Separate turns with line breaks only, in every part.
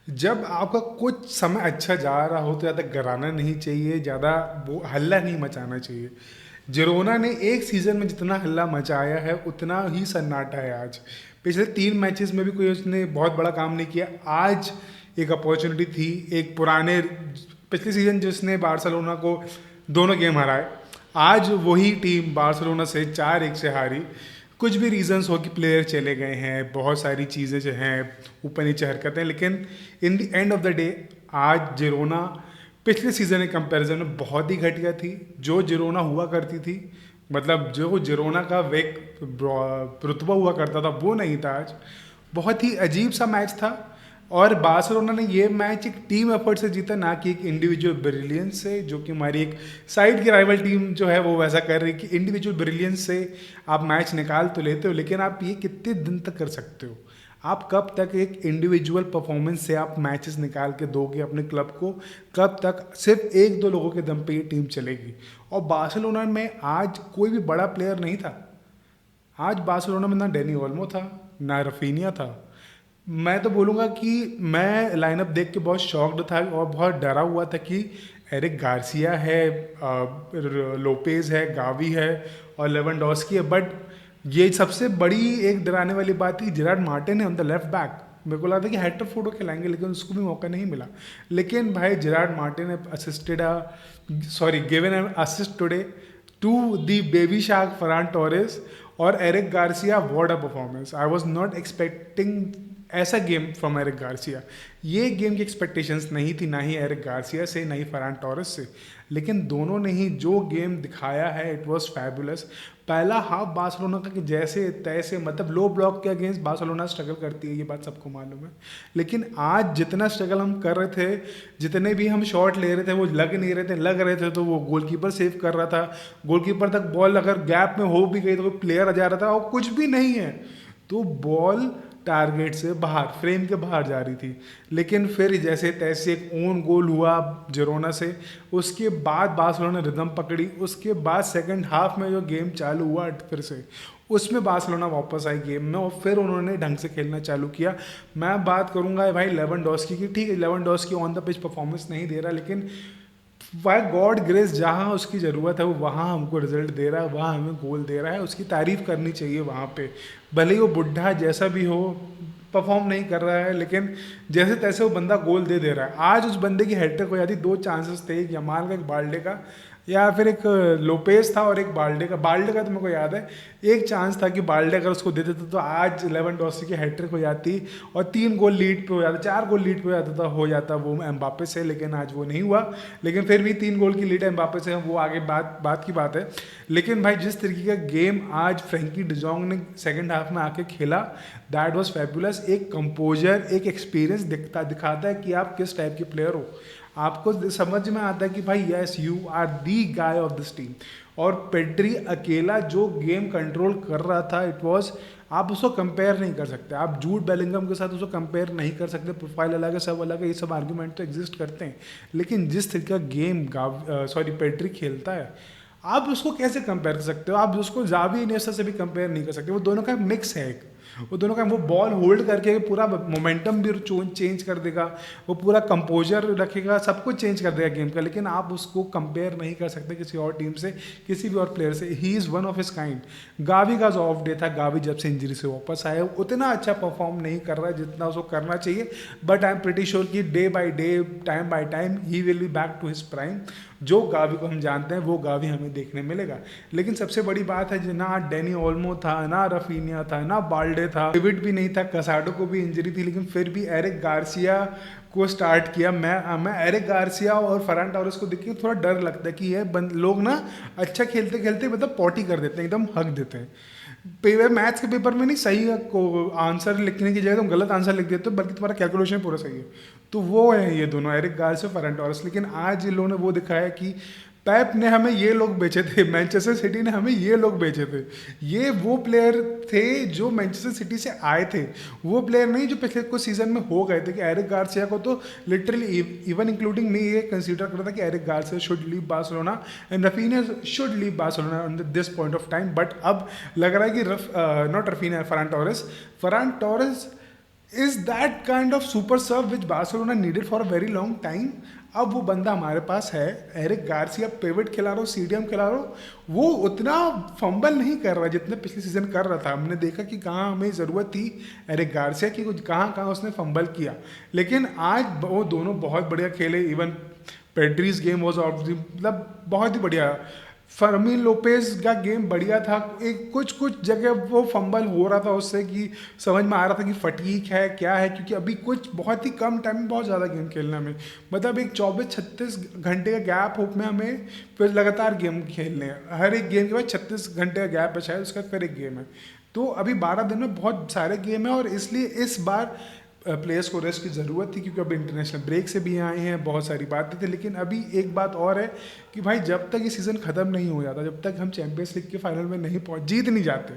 जब आपका कुछ समय अच्छा जा रहा हो तो ज़्यादा गराना नहीं चाहिए, ज़्यादा वो हल्ला नहीं मचाना चाहिए। जिरोना ने एक सीज़न में जितना हल्ला मचाया है उतना ही सन्नाटा है आज। पिछले 3 मैचेस में भी कोई उसने बहुत बड़ा काम नहीं किया। आज एक अपॉर्चुनिटी थी, एक पुराने पिछले सीज़न जिसने बार्सिलोना को दोनों गेम हराए, आज वही टीम बार्सिलोना से 4-1 से हारी। कुछ भी रीजंस हो कि प्लेयर चले गए हैं, बहुत सारी चीज़ें जो हैं ऊपर नीचे हरकतें, लेकिन in the end of the day आज जिरोना पिछले सीज़न के कंपैरिजन में बहुत ही घटिया थी। जो जिरोना हुआ करती थी, मतलब जो जिरोना का वेग रुतबा हुआ करता था वो नहीं था आज। बहुत ही अजीब सा मैच था। और बार्सिलोना ने ये मैच एक टीम एफर्ट से जीता, ना कि एक इंडिविजुअल ब्रिलियंस से, जो कि हमारी एक साइड की राइवल टीम जो है वो वैसा कर रही है कि इंडिविजुअल ब्रिलियंस से आप मैच निकाल तो लेते हो, लेकिन आप ये कितने दिन तक कर सकते हो? आप कब तक एक इंडिविजुअल परफॉर्मेंस से आप मैचेस निकाल के दोगे अपने क्लब को? कब तक सिर्फ एक दो लोगों के दम पे ये टीम चलेगी? और बार्सिलोना में आज कोई भी बड़ा प्लेयर नहीं था। आज बार्सिलोना में ना डेनी ओल्मो था, ना रफीनिया था। मैं तो बोलूँगा कि मैं लाइनअप देख के बहुत शॉक्ड था और बहुत डरा हुआ था कि एरिक गार्सिया है, लोपेज है, गावी है और लेवेंडोस्की है। बट ये सबसे बड़ी एक डराने वाली बात थी, जेरार्ड मार्टिन है ऑन द लेफ्ट बैक। मेरे को लगा था कि हेक्टर फोटो खिलाएंगे, लेकिन उसको भी मौका नहीं मिला। लेकिन भाई जेरार्ड मार्टिन ने given an assist today to the baby shark Ferran Torres और Eric Garcia. What a performance! I was not expecting ऐसा गेम फ्रॉम एरिक गार्सिया। ये गेम की एक्सपेक्टेशंस नहीं थी, ना ही एरिक गार्सिया से, ना ही फरान टोरेस से। लेकिन दोनों ने ही जो गेम दिखाया है इट वाज फैबुलस। पहला हाफ बार्सिलोना का कि जैसे तैसे, मतलब लो ब्लॉक के अगेंस्ट बार्सिलोना स्ट्रगल करती है, ये बात सबको मालूम है। लेकिन आज जितना स्ट्रगल हम कर रहे थे, जितने भी हम शॉट ले रहे थे वो लग नहीं रहे थे, लग रहे थे तो वो गोलकीपर सेव कर रहा था। गोलकीपर तक बॉल अगर गैप में हो भी गई तो कोई प्लेयर आ जा रहा था, और कुछ भी नहीं है तो बॉल टारगेट से बाहर, फ्रेम के बाहर जा रही थी। लेकिन फिर जैसे तैसे एक ओन गोल हुआ जिरोना से, उसके बाद बार्सिलोना ने रिदम पकड़ी। उसके बाद सेकंड हाफ में जो गेम चालू हुआ फिर से, उसमें बार्सिलोना वापस आई गेम में और फिर उन्होंने ढंग से खेलना चालू किया। मैं बात करूंगा भाई लेवेंडोस्की की। ठीक है, Lewandowski on the pitch performance नहीं दे रहा, लेकिन बाय गॉड ग्रेस जहाँ उसकी ज़रूरत है वो वहाँ हमको रिजल्ट दे रहा है, वहाँ हमें गोल दे रहा है। उसकी तारीफ़ करनी चाहिए वहाँ पे। भले ही वो बुढ़ा जैसा भी हो, परफॉर्म नहीं कर रहा है, लेकिन जैसे तैसे वो बंदा गोल दे दे रहा है। आज उस बंदे की हैट्रिक हो जाती। दो चांसेस थे, एक यमाल का, एक बाल्डे का, या फिर एक लोपेज था और एक बाल्डे का। बाल्डे का तो मेरे को याद है, एक चांस था कि बाल्डे अगर उसको दे देते तो आज लेवेंडोस्की की हैट्रिक हो जाती और 3 गोल लीड पे हो जाता, 4 गोल लीड पे हो जाता वो एम्बापे से। लेकिन आज वो नहीं हुआ। लेकिन फिर भी 3 गोल की लीड एम्बापे से, वो आगे बात की बात है। लेकिन भाई जिस तरीके का गेम आज फ्रेंकी डिजोंग ने सेकंड हाफ में आके खेला, दैट वाज फैबुलस। एक कंपोजर, एक एक्सपीरियंस दिखाता है कि आप किस टाइप के प्लेयर हो। आपको समझ में आता है कि भाई yes, you are the guy of this team. और पेड्री अकेला जो गेम कंट्रोल कर रहा था, इट वाज, आप उसको कंपेयर नहीं कर सकते। आप जूड बेलिंगम के साथ उसको कंपेयर नहीं कर सकते। प्रोफाइल अलग है, सब अलग है, ये सब आर्ग्यूमेंट तो एग्जिस्ट करते हैं। लेकिन जिस तरीके का गेम पेड्री खेलता है, आप उसको कैसे कंपेयर कर सकते हो? आप उसको जावी इनेस्टा से भी कंपेयर नहीं कर सकते। वो दोनों का मिक्स है एक। वो दोनों का, वो बॉल होल्ड करके पूरा मोमेंटम भी चेंज कर देगा, वो पूरा कंपोजर रखेगा, सब कुछ चेंज कर देगा गेम का। लेकिन आप उसको कंपेयर नहीं कर सकते किसी और टीम से, किसी भी और प्लेयर से। He is one of his kind. Gavi का जो ऑफ डे था, गावी जब से इंजरी से वापस आया उतना अच्छा परफॉर्म नहीं कर रहा है जितना उसको करना चाहिए। But I am pretty sure कि day by day, time by time he will be back to his prime. जो गावी को हम जानते हैं वो गावी हमें देखने मिलेगा। लेकिन सबसे बड़ी बात है, ना डेनी ओल्मो था, ना रफीनिया था, ना बाल्डे था, डेविड भी नहीं था, कसाडो को भी इंजरी थी। लेकिन फिर भी एरिक गार्सिया को स्टार्ट किया। मैं एरिक गार्सिया और फरान टोरेस को देख के थोड़ा डर लगता है कि ये लोग ना अच्छा खेलते खेलते मतलब पॉटी कर देते हैं, एकदम हक देते हैं। मैथ्स के पेपर में नहीं सही आंसर लिखने की जगह तुम गलत आंसर लिख देते हो, बल्कि तुम्हारा कैलकुलेशन पूरा सही है। तो वो है ये दोनों, एरिक गार्सिया और फरान टोरेस। लेकिन आज इन लोगों ने वो दिखाया कि पेप ने हमें ये लोग बेचे थे, मैनचेस्टर सिटी ने हमें ये लोग बेचे थे। ये वो प्लेयर थे जो मैनचेस्टर सिटी से आए थे, वो प्लेयर नहीं जो पिछले कुछ सीजन में हो गए थे। कि एरिक गार्सिया को तो लिटरली, इवन इंक्लूडिंग मी, ये कंसीडर करता था कि Eric Garcia should leave Barcelona and Raphinha should leave Barcelona on this point of time. But अब लग रहा है कि not Raphinha, Ferran Torres is that kind of super serve which Barcelona needed for a very long time. अब वो बंदा हमारे पास है. एरिक गार्सिया पिवट खिला रहा हो, सीडीएम खिला रहा हो, वो उतना फंबल नहीं कर रहा जितने पिछले सीजन कर रहा था. हमने देखा कि कहाँ हमें ज़रूरत थी एरिक गार्सिया की, कहाँ कहाँ उसने फंबल किया. लेकिन आज वो दोनों बहुत बढ़िया खेले. इवन पेड्रीज गेम वॉज ऑफ मतलब बहुत ही बढ़िया. फर्मीन लोपेज का गेम बढ़िया था. एक कुछ कुछ जगह वो फंबल हो रहा था उससे कि समझ में आ रहा था कि फटीक है क्या है, क्योंकि अभी कुछ बहुत ही कम टाइम में बहुत ज़्यादा गेम खेलना में, मतलब एक 24-36 घंटे का गैप हो में हमें फिर लगातार गेम खेलने हैं. हर एक गेम के बाद 36 घंटे का गैप है शायद, उसका फिर एक गेम है. तो अभी 12 दिन में बहुत सारे गेम है, और इसलिए इस बार प्लेयर्स को रेस्ट की ज़रूरत थी, क्योंकि अभी इंटरनेशनल ब्रेक से भी आए हैं, बहुत सारी बातें थी. लेकिन अभी एक बात और है कि भाई जब तक ये सीज़न ख़त्म नहीं हो जाता, जब तक हम चैंपियंस लीग के फाइनल में नहीं जीत नहीं जाते,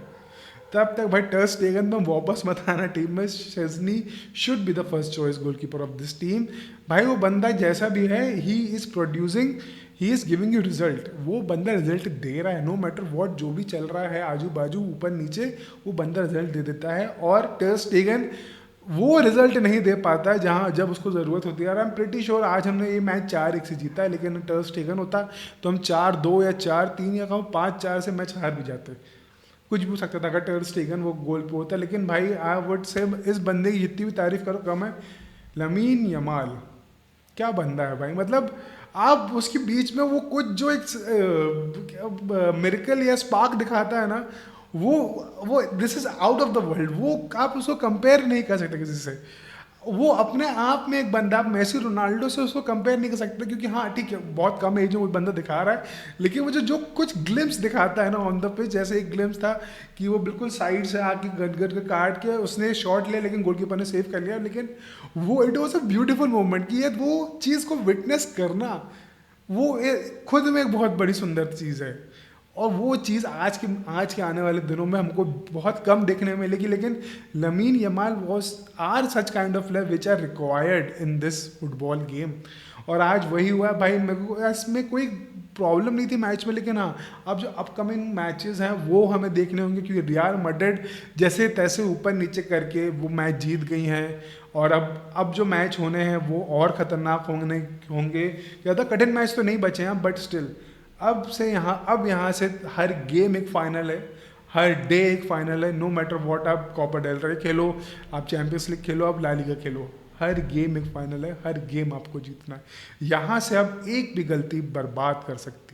तब तक भाई टर स्टेगन में वापस मत आना टीम में. शेज़नी should be the first choice goalkeeper of this team. भाई वो बंदा जैसा भी है, he is producing, he is giving you result. वो बंदा रिजल्ट दे रहा है, नो मैटर वॉट जो भी चल रहा है आजू बाजू ऊपर नीचे, वो बंदा रिजल्ट दे देता है. और टर स्टेगन वो रिजल्ट नहीं दे पाता है जहाँ जब उसको ज़रूरत होती है. और आई एम प्रिटी श्योर आज हमने ये मैच 4-1 से जीता है, लेकिन टर स्टेगन होता तो हम 4-2 या 4-3 या कहूँ 5-4 से मैच हार भी जाते. कुछ भी हो सकता था अगर टर स्टेगन वो गोल पे होता. लेकिन भाई आई वुड से इस बंदे की जितनी भी तारीफ करो कम है. लमीन यमाल क्या बंदा है भाई. मतलब आप उसके बीच में वो कुछ जो एक मिरेकल या स्पार्क दिखाता है ना, वो this is out of the world. वो आप उसको कंपेयर नहीं कर सकते किसी से. वो अपने आप में एक बंदा, आप मेसी रोनाल्डो से उसको कंपेयर नहीं कर सकते, क्योंकि हाँ ठीक है बहुत कम एज में वो बंदा दिखा रहा है, लेकिन वो जो कुछ ग्लिम्स दिखाता है ना ऑन द पिच, जैसे एक ग्लिम्स था कि वो बिल्कुल साइड से आके गट के काट के उसने शॉट लिया, लेकिन गोलकीपर ने सेव कर लिया. लेकिन वो it was a beautiful moment कि ये वो चीज़ को विटनेस करना, वो खुद में एक बहुत बड़ी सुंदर चीज़ है. और वो चीज़ आज के आने वाले दिनों में हमको बहुत कम देखने में मिलेगी. लेकिन Lamine Yamal was are such kind of player which are required in this football game. और आज वही हुआ भाई. मेरे को इसमें कोई प्रॉब्लम नहीं थी मैच में, लेकिन हाँ अब जो अपकमिंग मैचेस हैं वो हमें देखने होंगे, क्योंकि रियल मैड्रिड जैसे तैसे ऊपर नीचे करके वो मैच जीत गई हैं. और अब जो मैच होने हैं वो और ख़तरनाक होंगे. ज़्यादा कठिन मैच तो नहीं बचे हैं, बट स्टिल अब यहाँ से हर गेम एक फाइनल है, हर डे एक फाइनल है. नो मैटर व्हाट, आप कोपा डेल रे खेलो, आप चैंपियंस लीग खेलो, आप ला लीगा खेलो, हर गेम एक फाइनल है. हर गेम आपको जीतना है. यहाँ से आप एक भी गलती बर्बाद कर सकते